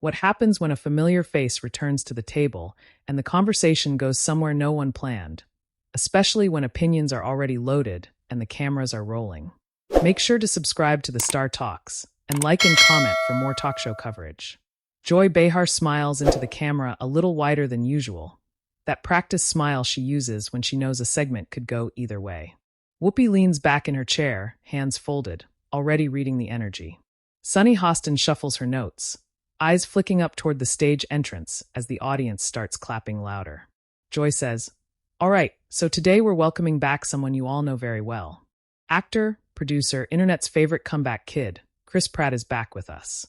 What happens when a familiar face returns to the table and the conversation goes somewhere no one planned, especially when opinions are already loaded and the cameras are rolling. Make sure to subscribe to the Star Talks and like and comment for more talk show coverage. Joy Behar smiles into the camera a little wider than usual, that practice smile she uses when she knows a segment could go either way. Whoopi leans back in her chair, hands folded, already reading the energy. Sunny Hostin shuffles her notes, eyes flicking up toward the stage entrance as the audience starts clapping louder. Joy says, "All right, so today we're welcoming back someone you all know very well. Actor, producer, internet's favorite comeback kid, Chris Pratt is back with us."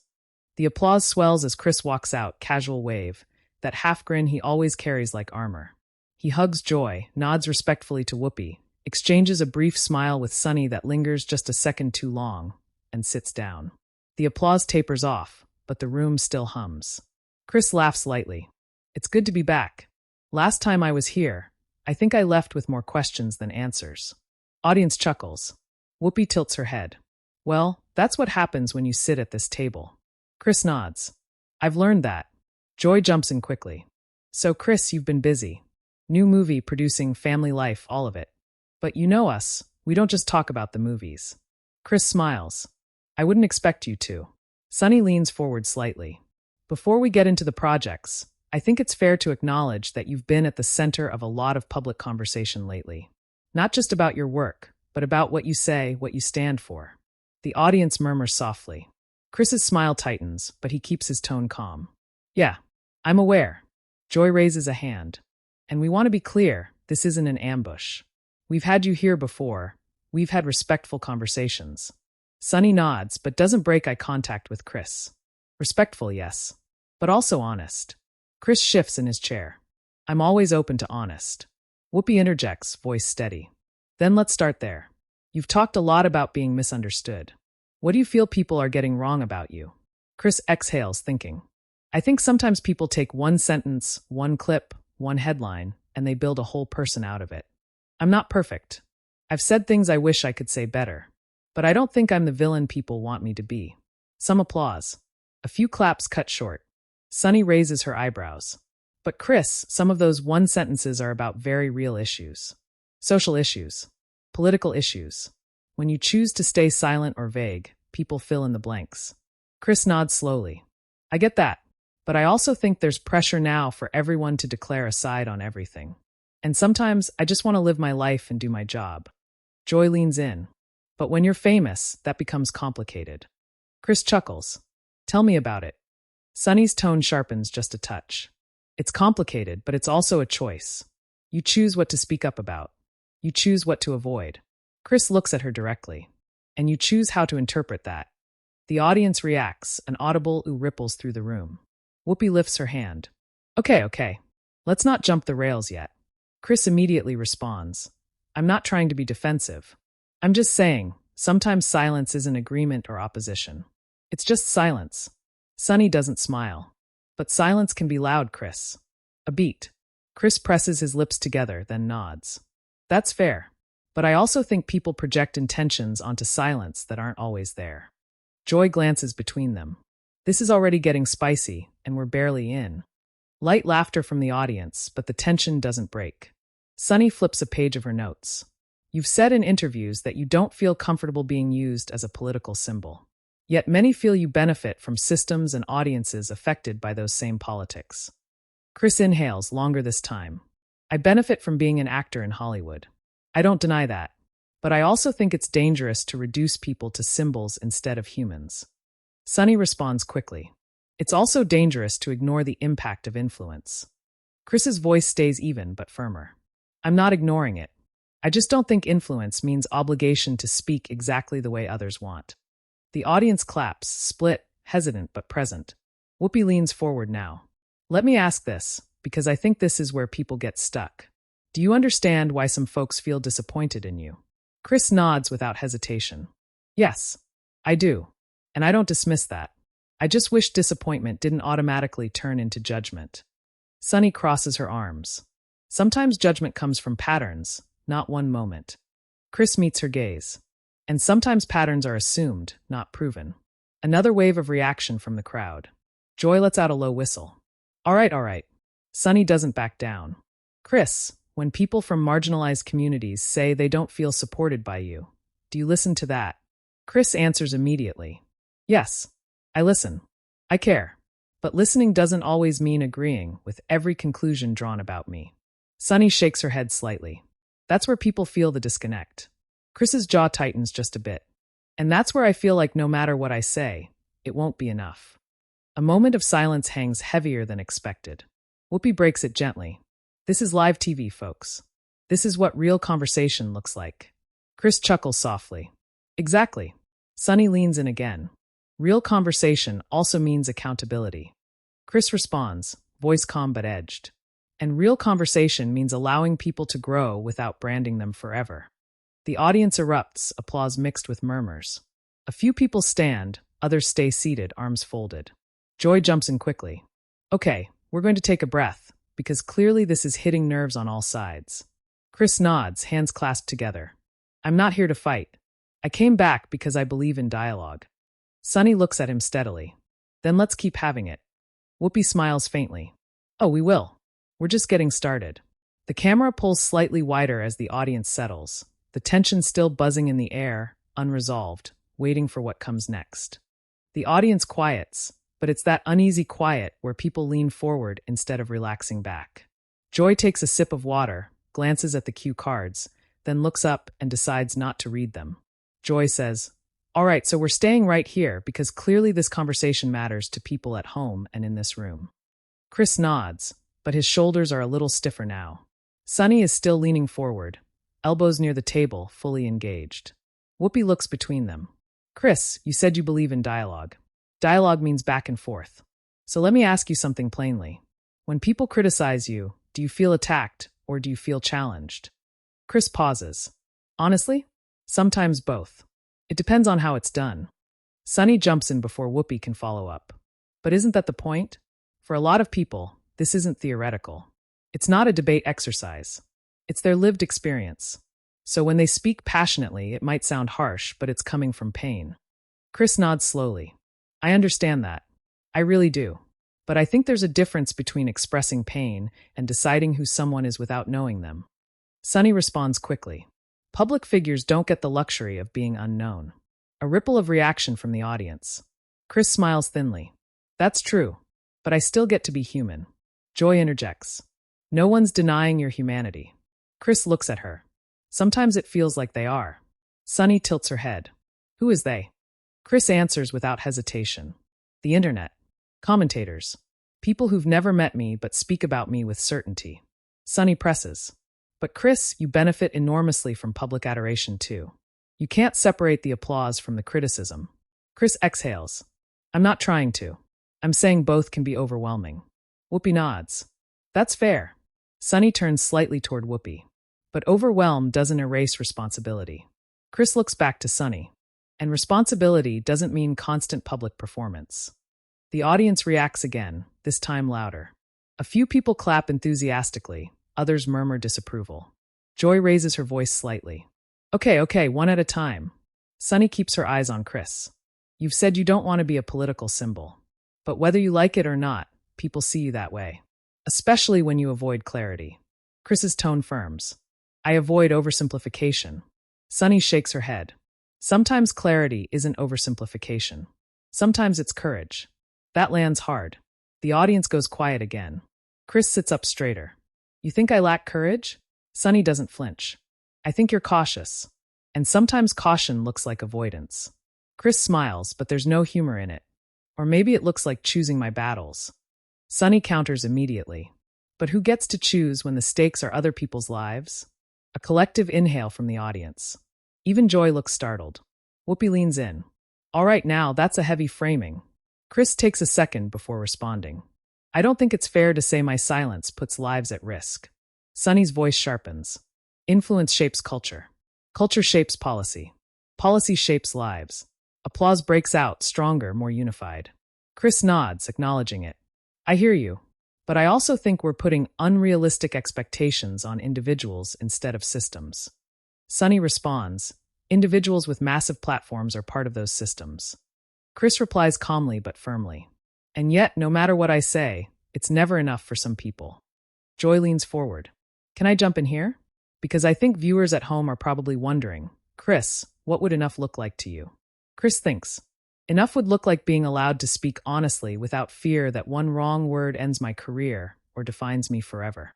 The applause swells as Chris walks out, casual wave, that half grin he always carries like armor. He hugs Joy, nods respectfully to Whoopi, exchanges a brief smile with Sunny that lingers just a second too long, and sits down. The applause tapers off, but the room still hums. Chris laughs lightly. "It's good to be back. Last time I was here, I think I left with more questions than answers." Audience chuckles. Whoopi tilts her head. "Well, that's what happens when you sit at this table." Chris nods. "I've learned that." Joy jumps in quickly. "So Chris, you've been busy. New movie, producing, family life, all of it. But you know us, we don't just talk about the movies." Chris smiles. "I wouldn't expect you to." Sunny leans forward slightly. "Before we get into the projects, I think it's fair to acknowledge that you've been at the center of a lot of public conversation lately. Not just about your work, but about what you say, what you stand for." The audience murmurs softly. Chris's smile tightens, but he keeps his tone calm. "Yeah, I'm aware." Joy raises a hand. "And we want to be clear, this isn't an ambush. We've had you here before. We've had respectful conversations." Sunny nods, but doesn't break eye contact with Chris. Respectful, yes, but also honest. Chris shifts in his chair. "I'm always open to honest." Whoopi interjects, voice steady. "Then let's start there. You've talked a lot about being misunderstood. What do you feel people are getting wrong about you?" Chris exhales, thinking. "I think sometimes people take one sentence, one clip, one headline, and they build a whole person out of it. I'm not perfect. I've said things I wish I could say better. But I don't think I'm the villain people want me to be." Some applause. A few claps cut short. Sunny raises her eyebrows. "But Chris, some of those one sentences are about very real issues. Social issues. Political issues. When you choose to stay silent or vague, people fill in the blanks." Chris nods slowly. "I get that. But I also think there's pressure now for everyone to declare a side on everything. And sometimes I just want to live my life and do my job." Joy leans in. "But when you're famous, that becomes complicated." Chris chuckles. "Tell me about it." Sunny's tone sharpens just a touch. "It's complicated, but it's also a choice. You choose what to speak up about. You choose what to avoid." Chris looks at her directly. "And you choose how to interpret that." The audience reacts, an audible ooh ripples through the room. Whoopi lifts her hand. Okay. Let's not jump the rails yet." Chris immediately responds. "I'm not trying to be defensive. I'm just saying, sometimes silence isn't agreement or opposition. It's just silence." Sunny doesn't smile. "But silence can be loud, Chris." A beat. Chris presses his lips together, then nods. "That's fair. But I also think people project intentions onto silence that aren't always there." Joy glances between them. This is already getting spicy, and we're barely in. Light laughter from the audience, but the tension doesn't break. Sunny flips a page of her notes. "You've said in interviews that you don't feel comfortable being used as a political symbol. Yet many feel you benefit from systems and audiences affected by those same politics." Chris inhales, longer this time. "I benefit from being an actor in Hollywood. I don't deny that. But I also think it's dangerous to reduce people to symbols instead of humans." Sunny responds quickly. "It's also dangerous to ignore the impact of influence." Chris's voice stays even but firmer. "I'm not ignoring it. I just don't think influence means obligation to speak exactly the way others want." The audience claps, split, hesitant but present. Whoopi leans forward now. "Let me ask this, because I think this is where people get stuck. Do you understand why some folks feel disappointed in you?" Chris nods without hesitation. "Yes, I do. And I don't dismiss that. I just wish disappointment didn't automatically turn into judgment." Sunny crosses her arms. "Sometimes judgment comes from patterns, not one moment." Chris meets her gaze. "And sometimes patterns are assumed, not proven." Another wave of reaction from the crowd. Joy lets out a low whistle. All right, all right. Sunny doesn't back down. Chris, when people from marginalized communities say they don't feel supported by you, do you listen to that? Chris answers immediately. Yes, I listen. I care. But listening doesn't always mean agreeing with every conclusion drawn about me. Sunny shakes her head slightly. That's where people feel the disconnect. Chris's jaw tightens just a bit. And that's where I feel like no matter what I say, it won't be enough. A moment of silence hangs heavier than expected. Whoopi breaks it gently. This is live TV, folks. This is what real conversation looks like. Chris chuckles softly. Exactly. Sunny leans in again. Real conversation also means accountability. Chris responds, voice calm but edged. And real conversation means allowing people to grow without branding them forever. The audience erupts, applause mixed with murmurs. A few people stand, others stay seated, arms folded. Joy jumps in quickly. Okay, we're going to take a breath, because clearly this is hitting nerves on all sides. Chris nods, hands clasped together. I'm not here to fight. I came back because I believe in dialogue. Sunny looks at him steadily. Then let's keep having it. Whoopi smiles faintly. Oh, we will. We're just getting started. The camera pulls slightly wider as the audience settles, the tension still buzzing in the air, unresolved, waiting for what comes next. The audience quiets, but it's that uneasy quiet where people lean forward instead of relaxing back. Joy takes a sip of water, glances at the cue cards, then looks up and decides not to read them. Joy says, all right, so we're staying right here because clearly this conversation matters to people at home and in this room. Chris nods, but his shoulders are a little stiffer now. Sunny is still leaning forward, elbows near the table, fully engaged. Whoopi looks between them. Chris, you said you believe in dialogue. Dialogue means back and forth. So let me ask you something plainly. When people criticize you, do you feel attacked or do you feel challenged? Chris pauses. Honestly, sometimes both. It depends on how it's done. Sunny jumps in before Whoopi can follow up. But isn't that the point? For a lot of people, this isn't theoretical. It's not a debate exercise. It's their lived experience. So when they speak passionately, it might sound harsh, but it's coming from pain. Chris nods slowly. I understand that. I really do. But I think there's a difference between expressing pain and deciding who someone is without knowing them. Sunny responds quickly. Public figures don't get the luxury of being unknown. A ripple of reaction from the audience. Chris smiles thinly. That's true, but I still get to be human. Joy interjects. No one's denying your humanity. Chris looks at her. Sometimes it feels like they are. Sunny tilts her head. Who is they? Chris answers without hesitation. The internet. Commentators. People who've never met me but speak about me with certainty. Sunny presses. But Chris, you benefit enormously from public adoration too. You can't separate the applause from the criticism. Chris exhales. I'm not trying to. I'm saying both can be overwhelming. Whoopi nods. That's fair. Sunny turns slightly toward Whoopi. But overwhelm doesn't erase responsibility. Chris looks back to Sunny. And responsibility doesn't mean constant public performance. The audience reacts again, this time louder. A few people clap enthusiastically, others murmur disapproval. Joy raises her voice slightly. Okay, one at a time. Sunny keeps her eyes on Chris. You've said you don't want to be a political symbol. But whether you like it or not, people see you that way. Especially when you avoid clarity. Chris's tone firms. I avoid oversimplification. Sunny shakes her head. Sometimes clarity isn't oversimplification. Sometimes it's courage. That lands hard. The audience goes quiet again. Chris sits up straighter. You think I lack courage? Sunny doesn't flinch. I think you're cautious. And sometimes caution looks like avoidance. Chris smiles, but there's no humor in it. Or maybe it looks like choosing my battles. Sunny counters immediately. But who gets to choose when the stakes are other people's lives? A collective inhale from the audience. Even Joy looks startled. Whoopi leans in. All right, now, that's a heavy framing. Chris takes a second before responding. I don't think it's fair to say my silence puts lives at risk. Sunny's voice sharpens. Influence shapes culture. Culture shapes policy. Policy shapes lives. Applause breaks out, stronger, more unified. Chris nods, acknowledging it. I hear you. But I also think we're putting unrealistic expectations on individuals instead of systems. Sunny responds. Individuals with massive platforms are part of those systems. Chris replies calmly but firmly. And yet, no matter what I say, it's never enough for some people. Joy leans forward. Can I jump in here? Because I think viewers at home are probably wondering, Chris, what would enough look like to you? Chris thinks, enough would look like being allowed to speak honestly without fear that one wrong word ends my career or defines me forever.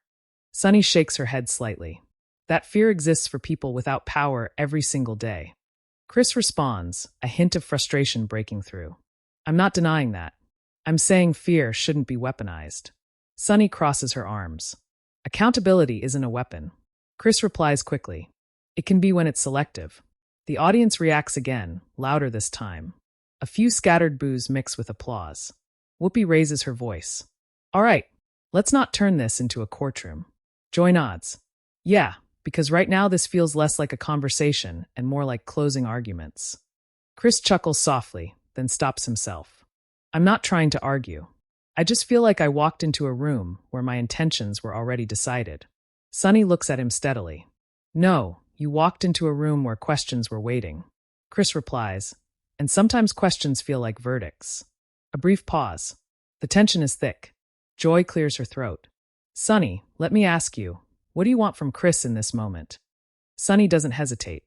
Sunny shakes her head slightly. That fear exists for people without power every single day. Chris responds, a hint of frustration breaking through. I'm not denying that. I'm saying fear shouldn't be weaponized. Sunny crosses her arms. Accountability isn't a weapon. Chris replies quickly. It can be when it's selective. The audience reacts again, louder this time. A few scattered boos mix with applause. Whoopi raises her voice. All right, let's not turn this into a courtroom. Joy nods. Yeah, because right now this feels less like a conversation and more like closing arguments. Chris chuckles softly, then stops himself. I'm not trying to argue. I just feel like I walked into a room where my intentions were already decided. Sunny looks at him steadily. No, you walked into a room where questions were waiting. Chris replies, and sometimes questions feel like verdicts. A brief pause. The tension is thick. Joy clears her throat. Sunny, let me ask you, what do you want from Chris in this moment? Sunny doesn't hesitate.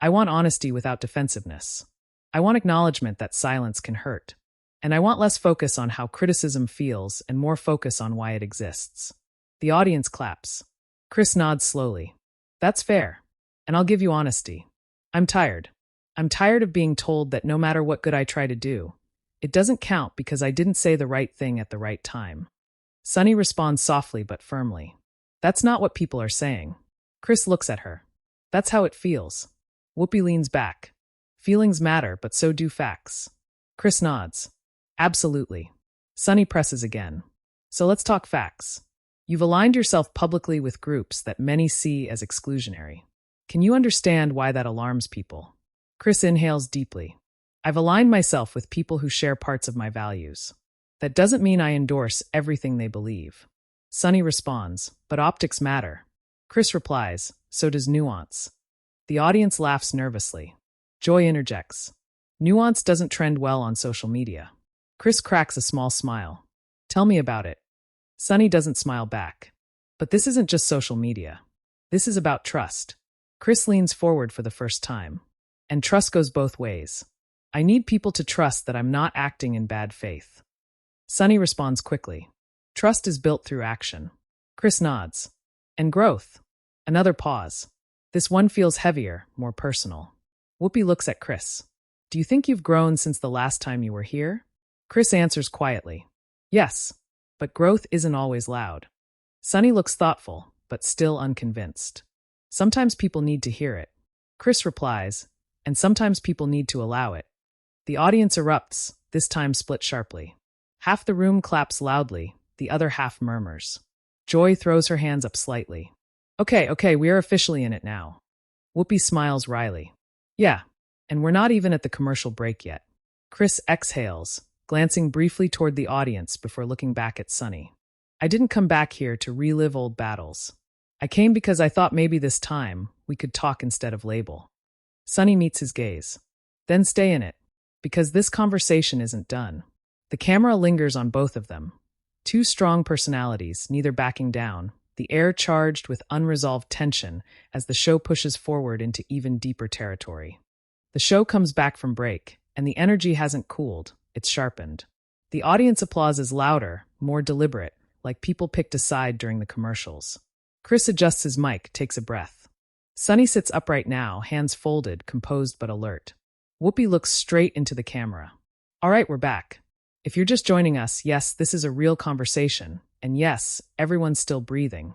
I want honesty without defensiveness. I want acknowledgement that silence can hurt. And I want less focus on how criticism feels and more focus on why it exists. The audience claps. Chris nods slowly. That's fair. And I'll give you honesty. I'm tired. I'm tired of being told that no matter what good I try to do, it doesn't count because I didn't say the right thing at the right time. Sunny responds softly but firmly. That's not what people are saying. Chris looks at her. That's how it feels. Whoopi leans back. Feelings matter, but so do facts. Chris nods. Absolutely. Sunny presses again. So let's talk facts. You've aligned yourself publicly with groups that many see as exclusionary. Can you understand why that alarms people? Chris inhales deeply. I've aligned myself with people who share parts of my values. That doesn't mean I endorse everything they believe. Sunny responds, but optics matter. Chris replies, so does nuance. The audience laughs nervously. Joy interjects. Nuance doesn't trend well on social media. Chris cracks a small smile. Tell me about it. Sunny doesn't smile back. But this isn't just social media. This is about trust. Chris leans forward for the first time. And trust goes both ways. I need people to trust that I'm not acting in bad faith. Sunny responds quickly. Trust is built through action. Chris nods. And growth. Another pause. This one feels heavier, more personal. Whoopi looks at Chris. Do you think you've grown since the last time you were here? Chris answers quietly. Yes, but growth isn't always loud. Sunny looks thoughtful, but still unconvinced. Sometimes people need to hear it. Chris replies, and sometimes people need to allow it. The audience erupts, this time split sharply. Half the room claps loudly, the other half murmurs. Joy throws her hands up slightly. Okay, we are officially in it now. Whoopi smiles wryly. Yeah, and we're not even at the commercial break yet. Chris exhales, glancing briefly toward the audience before looking back at Sunny. I didn't come back here to relive old battles. I came because I thought maybe this time we could talk instead of label. Sunny meets his gaze. Then stay in it, because this conversation isn't done. The camera lingers on both of them. Two strong personalities, neither backing down, the air charged with unresolved tension as the show pushes forward into even deeper territory. The show comes back from break, and the energy hasn't cooled, it's sharpened. The audience applause is louder, more deliberate, like people picked a side during the commercials. Chris adjusts his mic, takes a breath. Sunny sits upright now, hands folded, composed but alert. Whoopi looks straight into the camera. All right, we're back. If you're just joining us, yes, this is a real conversation. And yes, everyone's still breathing.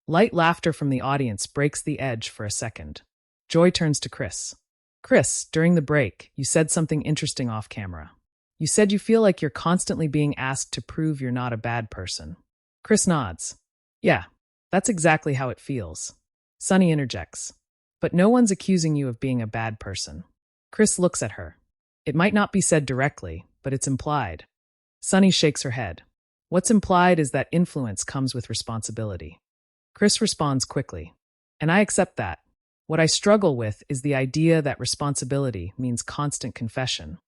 Light laughter from the audience breaks the edge for a second. Joy turns to Chris. Chris, during the break, you said something interesting off camera. You said you feel like you're constantly being asked to prove you're not a bad person. Chris nods. Yeah, that's exactly how it feels. Sunny interjects. But no one's accusing you of being a bad person. Chris looks at her. It might not be said directly, but it's implied. Sunny shakes her head. What's implied is that influence comes with responsibility. Chris responds quickly. And I accept that. What I struggle with is the idea that responsibility means constant confession.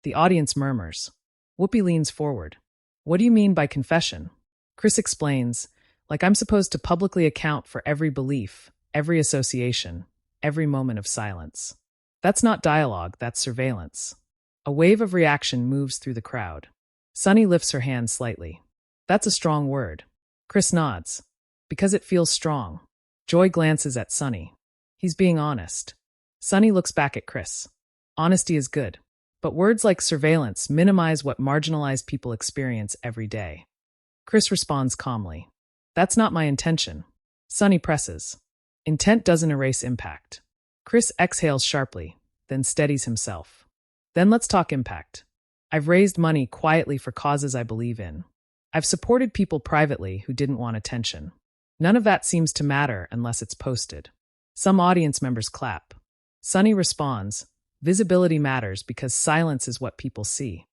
The audience murmurs. Whoopi leans forward. What do you mean by confession? Chris explains, like I'm supposed to publicly account for every belief, every association, every moment of silence. That's not dialogue, that's surveillance. A wave of reaction moves through the crowd. Sunny lifts her hand slightly. That's a strong word. Chris nods. Because it feels strong. Joy glances at Sunny. He's being honest. Sunny looks back at Chris. Honesty is good. But words like surveillance minimize what marginalized people experience every day. Chris responds calmly. That's not my intention. Sunny presses. Intent doesn't erase impact. Chris exhales sharply, then steadies himself. Then let's talk impact. I've raised money quietly for causes I believe in. I've supported people privately who didn't want attention. None of that seems to matter unless it's posted. Some audience members clap. Sunny responds, visibility matters because silence is what people see.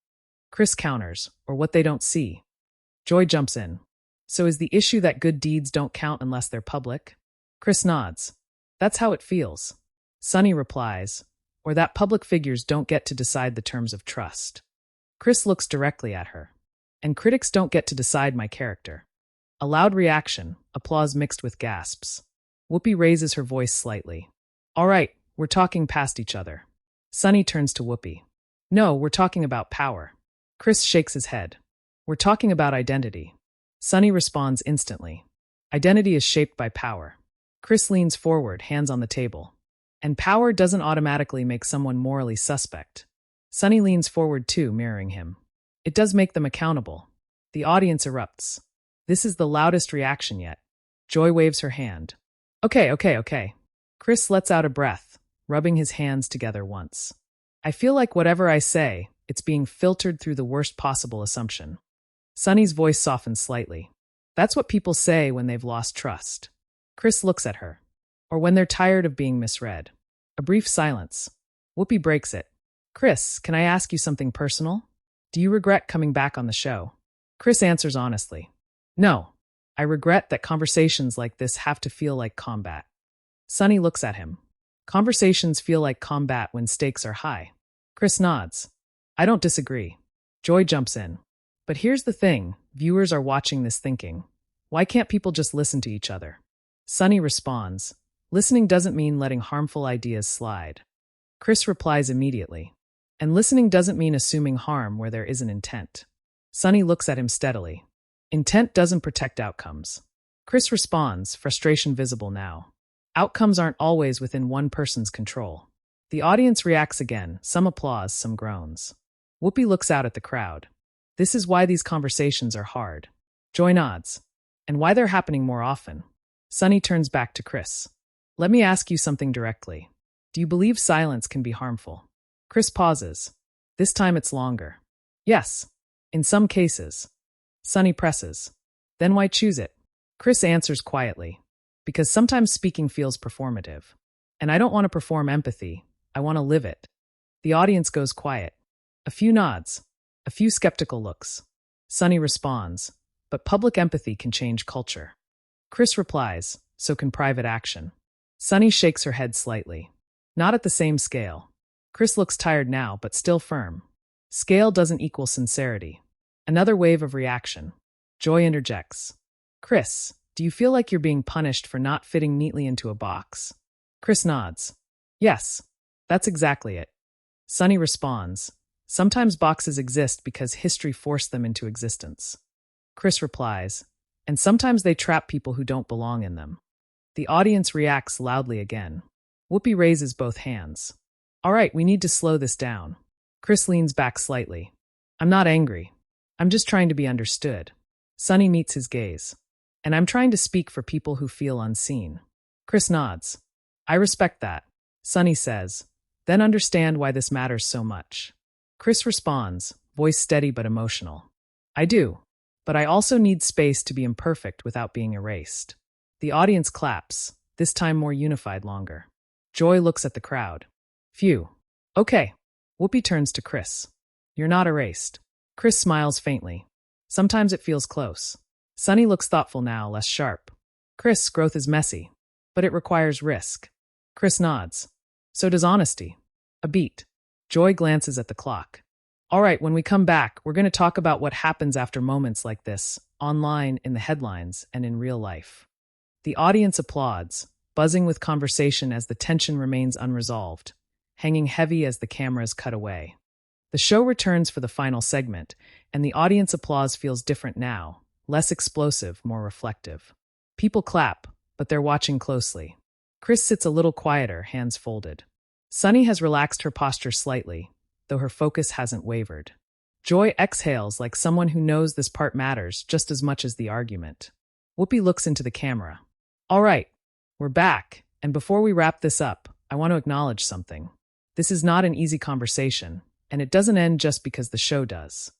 Chris counters, or what they don't see. Joy jumps in. So is the issue that good deeds don't count unless they're public? Chris nods. That's how it feels. Sunny replies, or that public figures don't get to decide the terms of trust. Chris looks directly at her. And critics don't get to decide my character. A loud reaction, applause mixed with gasps. Whoopi raises her voice slightly. All right, we're talking past each other. Sunny turns to Whoopi. No, we're talking about power. Chris shakes his head. We're talking about identity. Sunny responds instantly. Identity is shaped by power. Chris leans forward, hands on the table. And power doesn't automatically make someone morally suspect. Sunny leans forward too, mirroring him. It does make them accountable. The audience erupts. This is the loudest reaction yet. Joy waves her hand. Okay. Chris lets out a breath, rubbing his hands together once. I feel like whatever I say, it's being filtered through the worst possible assumption. Sunny's voice softens slightly. That's what people say when they've lost trust. Chris looks at her. Or when they're tired of being misread. A brief silence. Whoopi breaks it. Chris, can I ask you something personal? Do you regret coming back on the show? Chris answers honestly. No. I regret that conversations like this have to feel like combat. Sunny looks at him. Conversations feel like combat when stakes are high. Chris nods. I don't disagree. Joy jumps in. But here's the thing, viewers are watching this thinking. Why can't people just listen to each other? Sunny responds. Listening doesn't mean letting harmful ideas slide. Chris replies immediately. And listening doesn't mean assuming harm where there isn't intent. Sunny looks at him steadily. Intent doesn't protect outcomes. Chris responds, frustration visible now. Outcomes aren't always within one person's control. The audience reacts again, some applause, some groans. Whoopi looks out at the crowd. This is why these conversations are hard. Joy nods. And why they're happening more often. Sunny turns back to Chris. Let me ask you something directly. Do you believe silence can be harmful? Chris pauses. This time it's longer. Yes. In some cases. Sunny presses. Then why choose it? Chris answers quietly. Because sometimes speaking feels performative. And I don't want to perform empathy. I want to live it. The audience goes quiet. A few nods. A few skeptical looks. Sunny responds. But public empathy can change culture. Chris replies. So can private action. Sunny shakes her head slightly. Not at the same scale. Chris looks tired now, but still firm. Scale doesn't equal sincerity. Another wave of reaction. Joy interjects. Chris, do you feel like you're being punished for not fitting neatly into a box? Chris nods. Yes, that's exactly it. Sunny responds. Sometimes boxes exist because history forced them into existence. Chris replies. And sometimes they trap people who don't belong in them. The audience reacts loudly again. Whoopi raises both hands. All right, we need to slow this down. Chris leans back slightly. I'm not angry. I'm just trying to be understood. Sunny meets his gaze. And I'm trying to speak for people who feel unseen. Chris nods. I respect that. Sunny says. Then understand why this matters so much. Chris responds, voice steady but emotional. I do. But I also need space to be imperfect without being erased. The audience claps, this time more unified longer. Joy looks at the crowd. Phew. Okay. Whoopi turns to Chris. You're not erased. Chris smiles faintly. Sometimes it feels close. Sunny looks thoughtful now, less sharp. Chris, growth is messy. But it requires risk. Chris nods. So does honesty. A beat. Joy glances at the clock. All right, when we come back, we're going to talk about what happens after moments like this, online, in the headlines, and in real life. The audience applauds, buzzing with conversation as the tension remains unresolved, hanging heavy as the cameras cut away. The show returns for the final segment, and the audience applause feels different now, less explosive, more reflective. People clap, but they're watching closely. Chris sits a little quieter, hands folded. Sunny has relaxed her posture slightly, though her focus hasn't wavered. Joy exhales like someone who knows this part matters just as much as the argument. Whoopi looks into the camera. All right, we're back, and before we wrap this up, I want to acknowledge something. This is not an easy conversation, and it doesn't end just because the show does.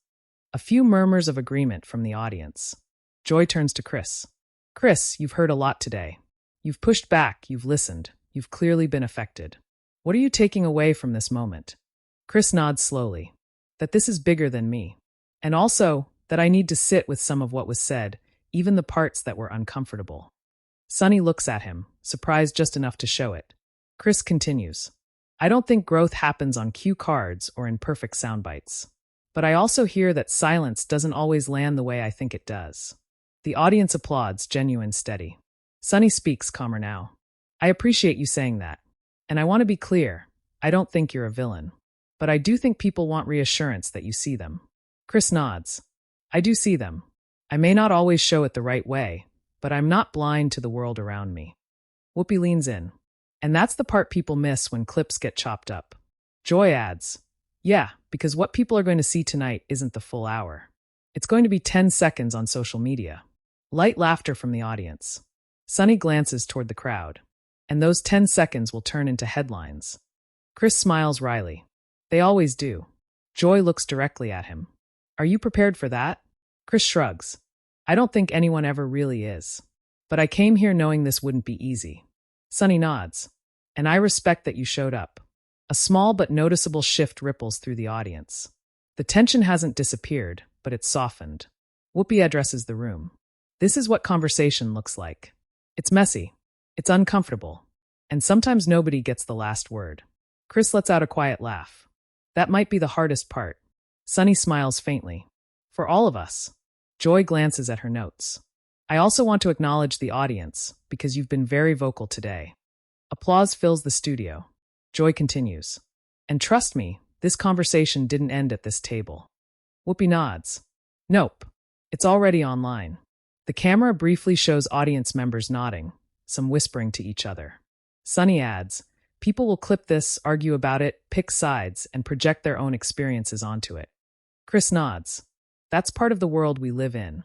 A few murmurs of agreement from the audience. Joy turns to Chris. Chris, you've heard a lot today. You've pushed back, you've listened, you've clearly been affected. What are you taking away from this moment? Chris nods slowly. That this is bigger than me. And also, that I need to sit with some of what was said, even the parts that were uncomfortable. Sunny looks at him, surprised just enough to show it. Chris continues. I don't think growth happens on cue cards or in perfect sound bites. But I also hear that silence doesn't always land the way I think it does. The audience applauds, genuine, steady. Sunny speaks, calmer now. I appreciate you saying that. And I want to be clear, I don't think you're a villain. But I do think people want reassurance that you see them. Chris nods. I do see them. I may not always show it the right way, but I'm not blind to the world around me. Whoopi leans in. And that's the part people miss when clips get chopped up. Joy adds. Yeah, because what people are going to see tonight isn't the full hour. It's going to be 10 seconds on social media. Light laughter from the audience. Sunny glances toward the crowd. And those 10 seconds will turn into headlines. Chris smiles wryly. They always do. Joy looks directly at him. Are you prepared for that? Chris shrugs. I don't think anyone ever really is. But I came here knowing this wouldn't be easy. Sunny nods. And I respect that you showed up. A small but noticeable shift ripples through the audience. The tension hasn't disappeared, but it's softened. Whoopi addresses the room. This is what conversation looks like. It's messy. It's uncomfortable. And sometimes nobody gets the last word. Chris lets out a quiet laugh. That might be the hardest part. Sunny smiles faintly. For all of us. Joy glances at her notes. I also want to acknowledge the audience, because you've been very vocal today. Applause fills the studio. Joy continues. And trust me, this conversation didn't end at this table. Whoopi nods. Nope. It's already online. The camera briefly shows audience members nodding, some whispering to each other. Sunny adds, people will clip this, argue about it, pick sides, and project their own experiences onto it. Chris nods. That's part of the world we live in.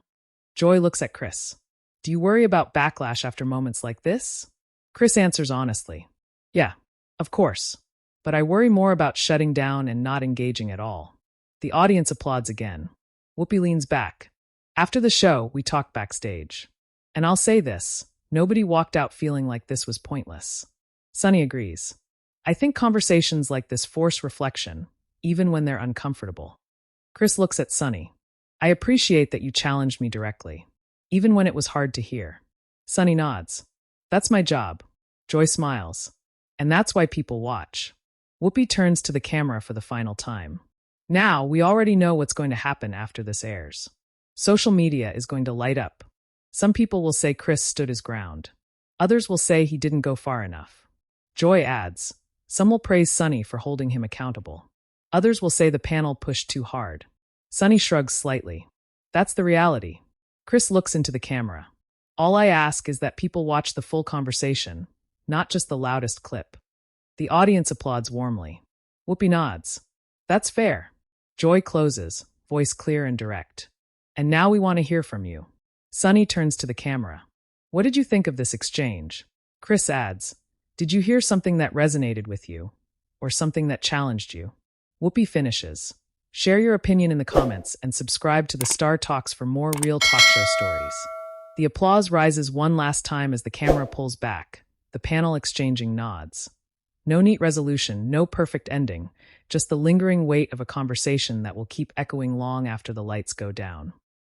Joy looks at Chris. Do you worry about backlash after moments like this? Chris answers honestly. Yeah, of course. But I worry more about shutting down and not engaging at all. The audience applauds again. Whoopi leans back. After the show, we talked backstage. And I'll say this, nobody walked out feeling like this was pointless. Sunny agrees. I think conversations like this force reflection, even when they're uncomfortable. Chris looks at Sunny. I appreciate that you challenged me directly, even when it was hard to hear. Sunny nods. That's my job. Joy smiles. And that's why people watch. Whoopi turns to the camera for the final time. Now, we already know what's going to happen after this airs. Social media is going to light up. Some people will say Chris stood his ground. Others will say he didn't go far enough. Joy adds, some will praise Sunny for holding him accountable. Others will say the panel pushed too hard. Sunny shrugs slightly. That's the reality. Chris looks into the camera. All I ask is that people watch the full conversation, not just the loudest clip. The audience applauds warmly. Whoopi nods. That's fair. Joy closes, voice clear and direct. And now we want to hear from you. Sunny turns to the camera. What did you think of this exchange? Chris adds, did you hear something that resonated with you? Or something that challenged you? Whoopi finishes. Share your opinion in the comments and subscribe to the Star Talks for more real talk show stories. The applause rises one last time as the camera pulls back, the panel exchanging nods. No neat resolution, no perfect ending, just the lingering weight of a conversation that will keep echoing long after the lights go down.